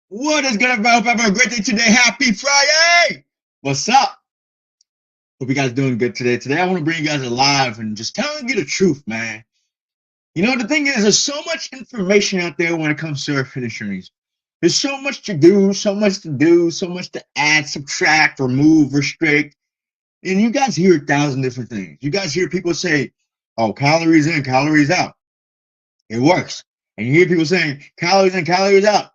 What is good, everybody? Hope you having a great day today. Happy Friday! What's up? Hope you guys doing good today. Today, I want to bring you guys alive and just telling you the truth, man. You know, the thing is, there's so much information out there when it comes to our fitness journeys. There's so much to do, so much to add, subtract, remove, restrict. And you guys hear 1,000 different things. You guys hear people say, oh, calories in, calories out. It works. And you hear people saying, calories in, calories out.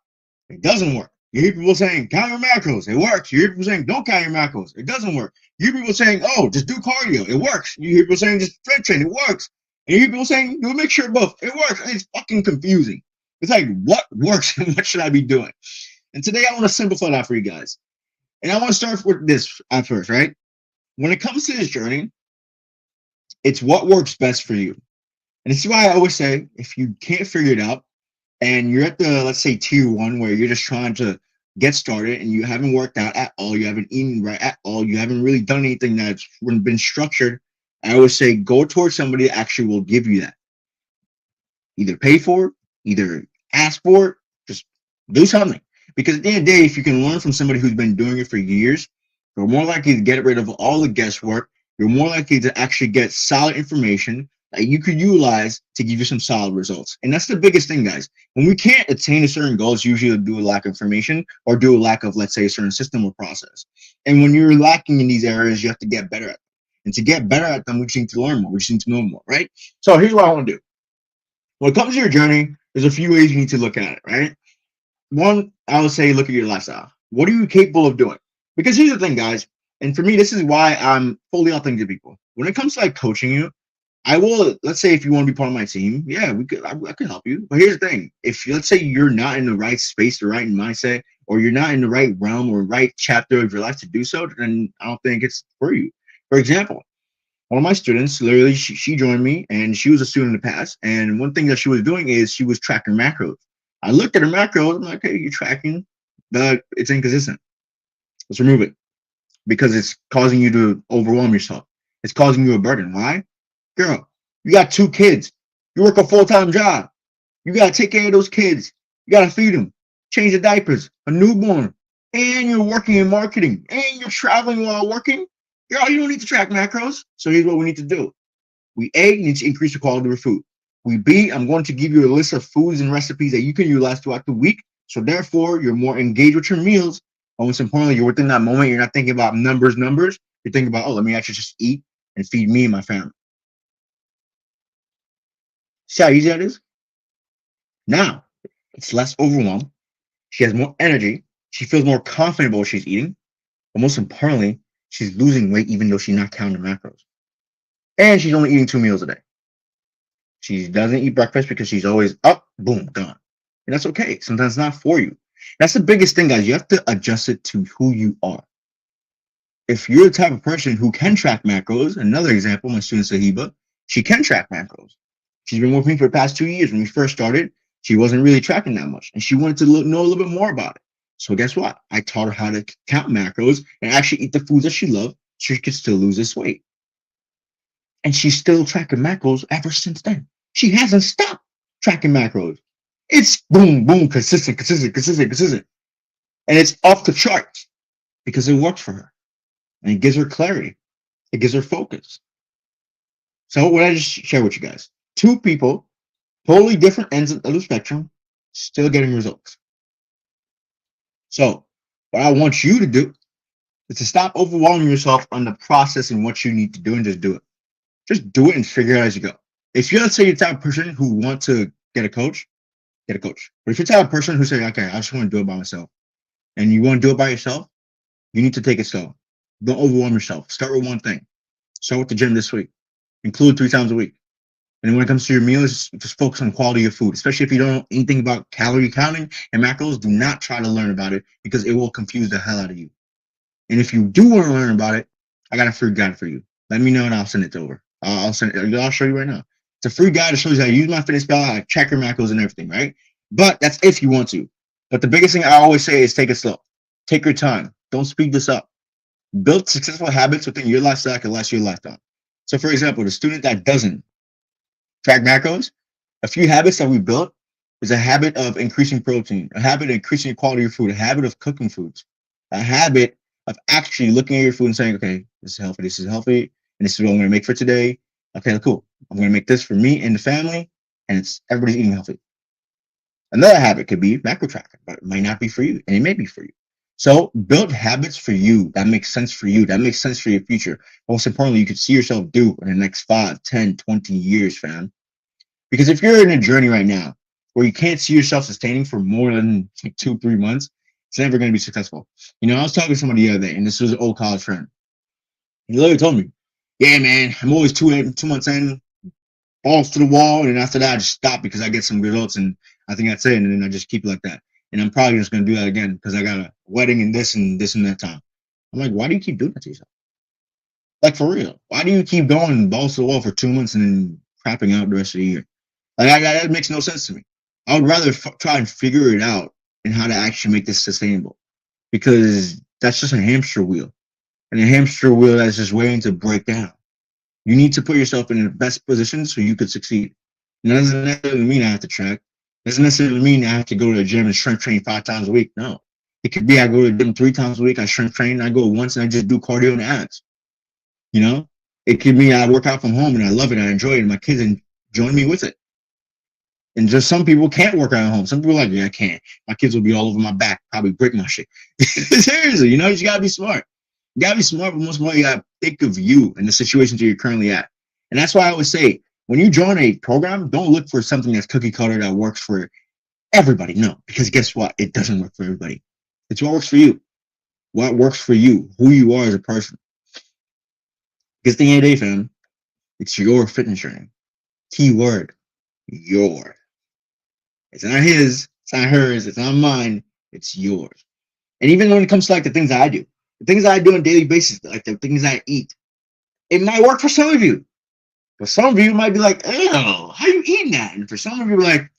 It doesn't work. You hear people saying count your macros. It works. You hear people saying don't count your macros. It doesn't work. You hear people saying, oh, just do cardio. It works. You hear people saying just strength train. It works. And you hear people saying do a mixture of both. It works. And it's fucking confusing. It's like what works and what should I be doing? And today I want to simplify that for you guys. And I want to start with this at first, right? When it comes to this journey, it's what works best for you. And this is why I always say if you can't figure it out, and you're at the, let's say, tier one, where you're just trying to get started and you haven't worked out at all, you haven't eaten right at all, you haven't really done anything that's been structured, I would say go towards somebody that actually will give you that. Either pay for it, either ask for it, just do something. Because at the end of the day, if you can learn from somebody who's been doing it for years, you're more likely to get rid of all the guesswork. You're more likely to actually get solid information that you could utilize to give you some solid results. And that's the biggest thing, guys. When we can't attain a certain goal, it's usually due to lack of information or due to lack of, let's say, a certain system or process. And when you're lacking in these areas, you have to get better at them. And to get better at them, we just need to learn more. We just need to know more, right? So here's what I want to do. When it comes to your journey, there's a few ways you need to look at it, right? One, I would say look at your lifestyle. What are you capable of doing? Because here's the thing, guys. And for me, this is why I'm fully authentic to people. When it comes to like coaching you, I will, let's say if you want to be part of my team, yeah, I can help you. But here's the thing. If let's say you're not in the right space, the right mindset, or you're not in the right realm or right chapter of your life to do so, then I don't think it's for you. For example, one of my students, literally, she joined me and she was a student in the past. And one thing that she was doing is she was tracking macros. I looked at her macros. I'm like, hey, you're tracking, but it's inconsistent. Let's remove it because it's causing you to overwhelm yourself. It's causing you a burden. Why? Girl, you got 2 kids. You work a full-time job. You got to take care of those kids. You got to feed them, change the diapers, a newborn, and you're working in marketing, and you're traveling while working. Girl, you don't need to track macros. So here's what we need to do. We A, need to increase the quality of your food. We B, I'm going to give you a list of foods and recipes that you can utilize throughout the week. So therefore, you're more engaged with your meals. But most importantly, you're within that moment. You're not thinking about numbers. You're thinking about, oh, let me actually just eat and feed me and my family. See how easy that is? Now, it's less overwhelmed. She has more energy. She feels more confident about what she's eating. But most importantly, she's losing weight even though she's not counting macros. And she's only eating 2 meals a day. She doesn't eat breakfast because she's always up, boom, gone. And that's okay. Sometimes it's not for you. That's the biggest thing, guys. You have to adjust it to who you are. If you're the type of person who can track macros, another example, my student Sahiba, she can track macros. She's been with me for the past 2 years. When we first started, she wasn't really tracking that much. And she wanted to know a little bit more about it. So guess what? I taught her how to count macros and actually eat the foods that she loved so she could still lose this weight. And she's still tracking macros ever since then. She hasn't stopped tracking macros. It's boom, boom, consistent. And it's off the charts because it works for her. And it gives her clarity. It gives her focus. So what I just share with you guys. 2 people, totally different ends of the spectrum, still getting results. So what I want you to do is to stop overwhelming yourself on the process and what you need to do and just do it. Just do it and figure it out as you go. If you're, let's say, you're the type of person who wants to get a coach, get a coach. But if you're the type of person who say, okay, I just want to do it by myself, and you want to do it by yourself, you need to take it slow. Don't overwhelm yourself. Start with one thing. Start with the gym this week. Include 3 times a week. And when it comes to your meals, just focus on quality of food, especially if you don't know anything about calorie counting and macros. Do not try to learn about it because it will confuse the hell out of you. And if you do want to learn about it, I got a free guide for you. Let me know and I'll send it over. I'll show you right now. It's a free guide that shows you how to use MyFitnessPal, how to check your macros and everything, right? But that's if you want to. But the biggest thing I always say is take it slow. Take your time. Don't speed this up. Build successful habits within your lifestyle that can last your lifetime. So, for example, the student that doesn't track macros, a few habits that we built It's a habit of increasing protein, a habit of increasing the quality of your food, a habit of cooking foods, a habit of actually looking at your food and saying, okay, this is healthy, and this is what I'm going to make for today. Okay, cool. I'm going to make this for me and the family, and it's everybody's eating healthy. Another habit could be macro tracking, but it might not be for you, and it may be for you. So build habits for you that make sense for you, that makes sense for your future. Most importantly, you could see yourself do in the next 5, 10, 20 years, fam. Because if you're in a journey right now where you can't see yourself sustaining for more than like 2, 3 months, it's never going to be successful. You know, I was talking to somebody the other day, and this was an old college friend. He literally told me, yeah, man, I'm always 2 months in, balls to the wall, and after that, I just stop because I get some results, and I think that's it, and then I just keep it like that. And I'm probably just going to do that again because I got a wedding and this and that time. I'm like, why do you keep doing that to yourself? Like, for real. Why do you keep going balls to the wall for 2 months and then crapping out the rest of the year? Like, that makes no sense to me. I would rather try and figure it out and how to actually make this sustainable, because that's just a hamster wheel, and a hamster wheel that's just waiting to break down. You need to put yourself in the best position so you could succeed. And that doesn't necessarily mean I have to track. Doesn't necessarily mean I have to go to the gym and strength train 5 times a week. No. It could be I go to the gym 3 times a week, I strength train, I go once and I just do cardio and abs. You know? It could be I work out from home and I love it, I enjoy it, and my kids join me with it. And just some people can't work out at home. Some people are like, yeah, I can't. My kids will be all over my back, probably break my shit. Seriously, you know, you gotta be smart. You gotta be smart, but most of all, you gotta think of you and the situations that you're currently at. And that's why I always say, when you join a program, don't look for something that's cookie cutter that works for everybody. No, because guess what? It doesn't work for everybody. It's what works for you. What works for you, who you are as a person. Because at the end of the day, fam, it's your fitness journey. Key word, your. It's not his, it's not hers, it's not mine, it's yours. And even when it comes to like the things that I do, the things that I do on a daily basis, like the things I eat, it might work for some of you. But some of you might be like, ew, how you eating that? And for some of you, like,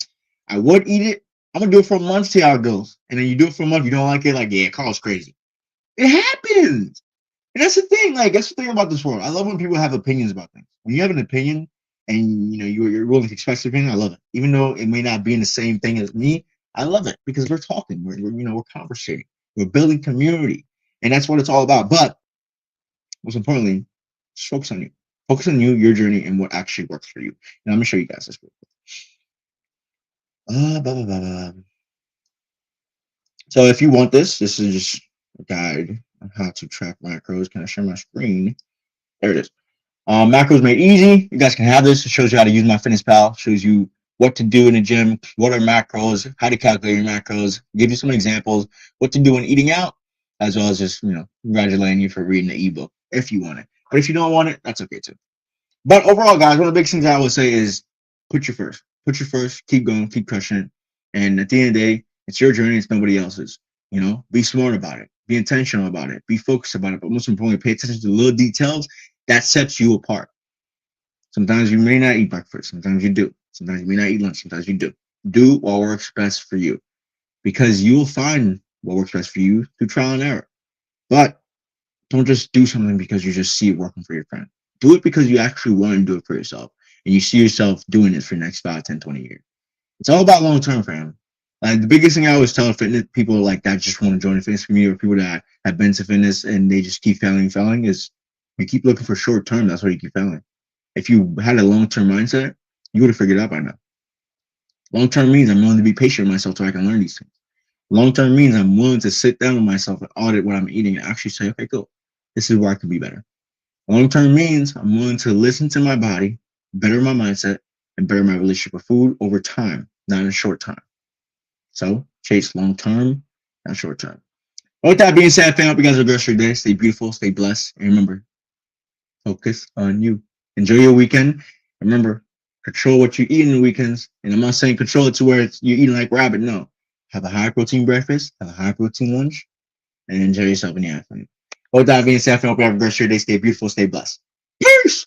I would eat it. I'm going to do it for a month, see how it goes. And then you do it for a month, you don't like it, like, yeah, Carl's crazy. It happens. And that's the thing. Like, that's the thing about this world. I love when people have opinions about things. When you have an opinion and, you know, you're willing to express your opinion, I love it. Even though it may not be in the same thing as me, I love it because we're talking. We're conversating. We're building community. And that's what it's all about. But most importantly, just focus on you. Focus on you, your journey, and what actually works for you. And I'm going to show you guys this real quick. So if you want this is just a guide on how to track macros. Can I share my screen? There it is. Macros made easy. You guys can have this. It shows you how to use MyFitnessPal. Shows you what to do in the gym, what are macros, how to calculate your macros, give you some examples, what to do when eating out, as well as just, congratulating you for reading the ebook if you want it. But if you don't want it, that's okay too. But overall, guys, one of the big things I would say is put you first. Put you first. Keep going. Keep crushing it. And at the end of the day, it's your journey. It's nobody else's. Be smart about it. Be intentional about it. Be focused about it. But most importantly, pay attention to the little details that sets you apart. Sometimes you may not eat breakfast. Sometimes you do. Sometimes you may not eat lunch. Sometimes you do. Do what works best for you, because you will find what works best for you through trial and error. But don't just do something because you just see it working for your friend. Do it because you actually want to do it for yourself, and you see yourself doing it for the next 5, 10, 20 years. It's all about long-term, fam. Like, the biggest thing I always tell fitness people like that just want to join the fitness community, or people that have been to fitness and they just keep failing, is you keep looking for short-term. That's why you keep failing. If you had a long-term mindset, you would have figured it out by now. Long-term means I'm willing to be patient with myself so I can learn these things. Long-term means I'm willing to sit down with myself and audit what I'm eating and actually say, okay, cool. This is where I can be better. Long-term means I'm willing to listen to my body, better my mindset, and better my relationship with food over time, not in a short time. So chase long-term, not short-term. With that being said, fam, I hope you guys have a great day. Stay beautiful, stay blessed, and remember, focus on you. Enjoy your weekend. Remember, control what you eat in the weekends. And I'm not saying control it to where you're eating like rabbit. No. Have a high-protein breakfast, have a high-protein lunch, and enjoy yourself in the afternoon. With that being said, I hope you have a great day. Stay beautiful, stay blessed. Peace!